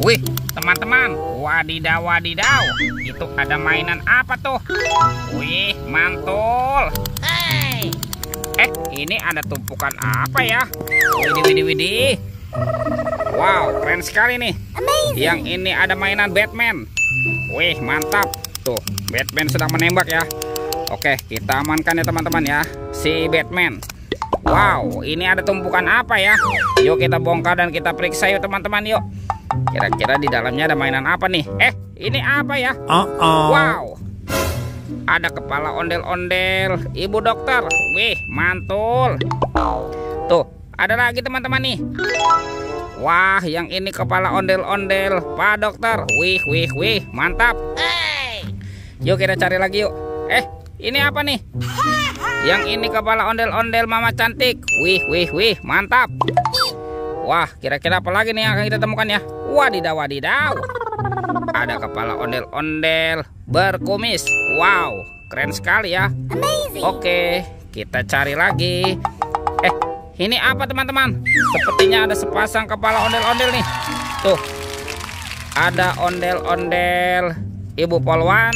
Wih, teman-teman, wadidaw wadidaw, itu ada mainan apa tuh? Wih, mantul. Ini ada tumpukan apa ya? Widih. Wow, keren sekali nih. Yang ini ada mainan Batman. Wih, mantap. Tuh, Batman sedang menembak ya. Oke, kita amankan ya teman-teman ya, si Batman. Wow, ini ada tumpukan apa ya? Yuk kita bongkar dan kita periksa yuk teman-teman yuk. Kira-kira di dalamnya ada mainan apa nih? Ini apa ya? Wow, ada kepala ondel-ondel ibu dokter. Wih, mantul. Tuh, ada lagi teman-teman nih. Wah, yang ini kepala ondel-ondel Pak Dokter. Wih, mantap. Yuk kita cari lagi yuk. Ini apa nih? Yang ini kepala ondel-ondel Mama Cantik. Wih, mantap. Wah, kira-kira apa lagi nih yang akan kita temukan ya? Wadidaw. Ada kepala ondel-ondel berkumis. Wow, keren sekali ya. Oke, kita cari lagi. Ini apa teman-teman? Sepertinya ada sepasang kepala ondel-ondel nih. Tuh, ada ondel-ondel Ibu Polwan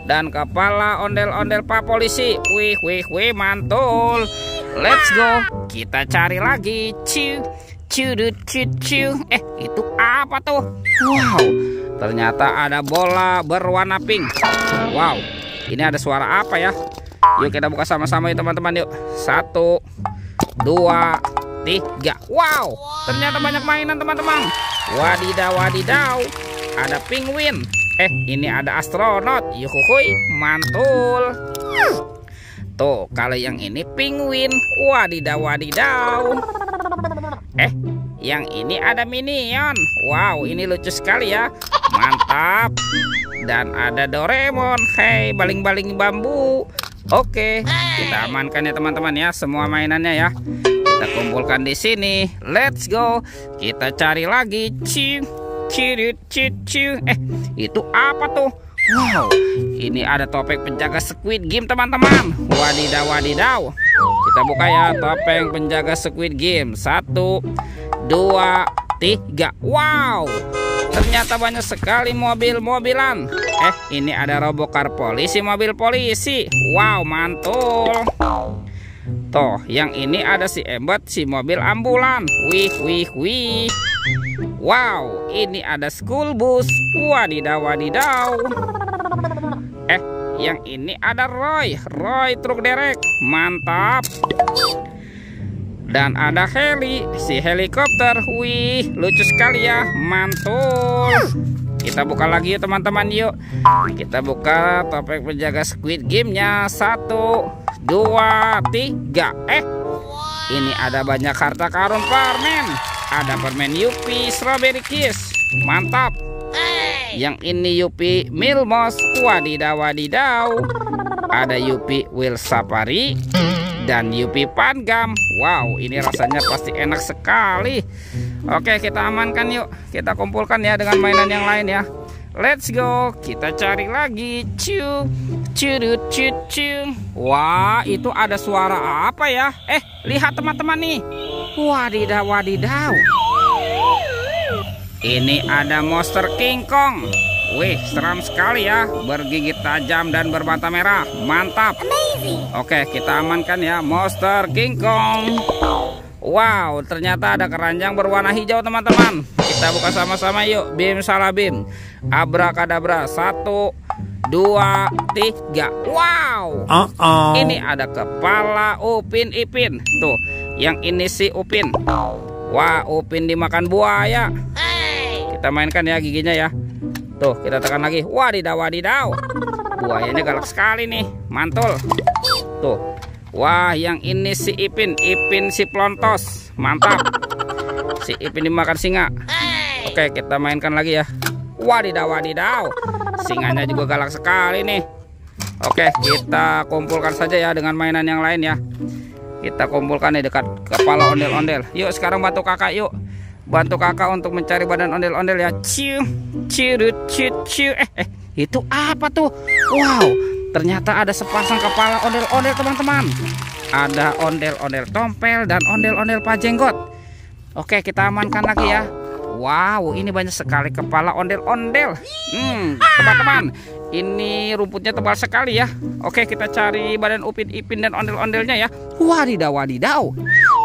dan kepala ondel-ondel Pak Polisi. Wih, mantul. Let's go. Kita cari lagi. Itu apa tuh? Wow, ternyata ada bola berwarna pink. Wow, ini ada suara apa ya? Yuk kita buka sama-sama ya teman-teman yuk. 1, 2, 3. Wow, ternyata banyak mainan teman-teman. Wadidaw. Ada penguin. Ini ada astronot. Yuhuy, mantul. Tuh, kalau yang ini penguin. Wadidaw. Yang ini ada minion. Wow, ini lucu sekali ya. Mantap. Dan ada Doraemon. Hei, baling-baling bambu. Oke, kita amankan ya teman-teman ya semua mainannya ya. Kita kumpulkan di sini. Let's go. Kita cari lagi. Itu apa tuh? Wow, ini ada topeng penjaga Squid Game teman-teman. Wadidaw. Kita buka ya topeng penjaga Squid Game. 1, 2, 3. Wow, ternyata banyak sekali mobil-mobilan. Ini ada robocar polisi, mobil polisi. Wow, mantul. Tuh, yang ini ada si Embot, si mobil ambulan. Wih. Wow, ini ada school bus. Wadidaw. Yang ini ada Roy truk derek. Mantap. Dan ada Heli, si helikopter. Wih, lucu sekali ya. Mantul. Kita buka lagi yuk teman-teman yuk. Kita buka topeng penjaga Squid Game-nya. 1, 2, 3. Ini ada banyak harta karun permen. Ada permen Yupi Strawberry Kiss. Mantap. Yang ini Yupi Milmos. Wadidaw. Ada Yupi Will Safari dan Yupi Pangam. Wow, ini rasanya pasti enak sekali. Oke, kita amankan yuk. Kita kumpulkan ya dengan mainan yang lain ya. Let's go. Kita cari lagi. Wah, itu ada suara apa ya? Lihat teman-teman nih. Wadidaw. Ini ada monster King Kong. Wih, seram sekali ya. Bergigit tajam dan bermata merah. Mantap. Oke, kita amankan ya monster King Kong. Wow, ternyata ada keranjang berwarna hijau teman-teman. Kita buka sama-sama yuk. Bim salah bim. Abrakadabra. 1, 2, 3. Wow. Ini ada kepala Upin Ipin. Tuh, yang ini si Upin. Wah, Upin dimakan buaya. Kita mainkan ya giginya ya. Tuh, kita tekan lagi. Wadidaw. Buayanya galak sekali nih. Mantul. Tuh. Wah, yang ini si Ipin si Plontos. Mantap. Si Ipin dimakan singa. Oke, kita mainkan lagi ya. Wadidaw. Singanya juga galak sekali nih. Oke, kita kumpulkan saja ya dengan mainan yang lain ya. Kita kumpulkan di dekat kepala ondel-ondel. Yuk, sekarang bantu kakak yuk. Bantu kakak untuk mencari badan ondel-ondel ya. Itu apa tuh? Wow, ternyata ada sepasang kepala ondel-ondel teman-teman. Ada ondel-ondel tompel dan ondel-ondel pajenggot. Oke, kita amankan lagi ya. Wow, ini banyak sekali kepala ondel-ondel. Teman-teman, ini rumputnya tebal sekali ya. Oke, kita cari badan Upin Ipin dan ondel-ondelnya ya. Wadidaw, wadidaw.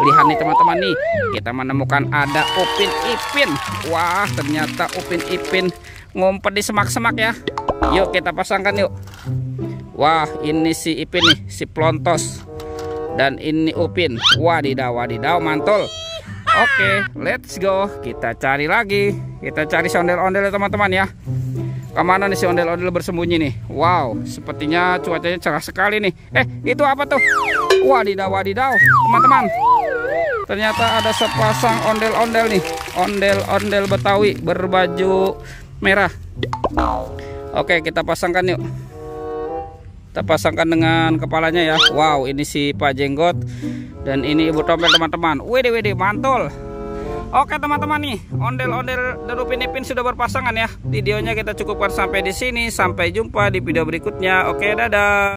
Lihat nih teman-teman nih, kita menemukan ada Upin Ipin. Wah, ternyata Upin Ipin ngumpet di semak-semak ya. Yuk kita pasangkan yuk. Wah, ini si Ipin nih, si Plontos. Dan ini Upin. Wadidaw, wadidaw, mantul. Oke, let's go. Kita cari lagi. Kita cari si ondel-ondel ya teman-teman ya. Kemana nih si ondel-ondel bersembunyi nih? Wow, sepertinya cuacanya cerah sekali nih. Itu apa tuh? Wadidaw, wadidaw, teman-teman. Ternyata ada sepasang ondel-ondel nih. Ondel-ondel Betawi berbaju merah. Oke, kita pasangkan yuk. Kita pasangkan dengan kepalanya ya. Wow, ini si Pak Jenggot. Dan ini Ibu Tompel teman-teman. Widih, mantul. Oke teman-teman nih, ondel-ondel dan Upin Ipin sudah berpasangan ya. Videonya kita cukupkan sampai di sini. Sampai jumpa di video berikutnya. Oke, dadah.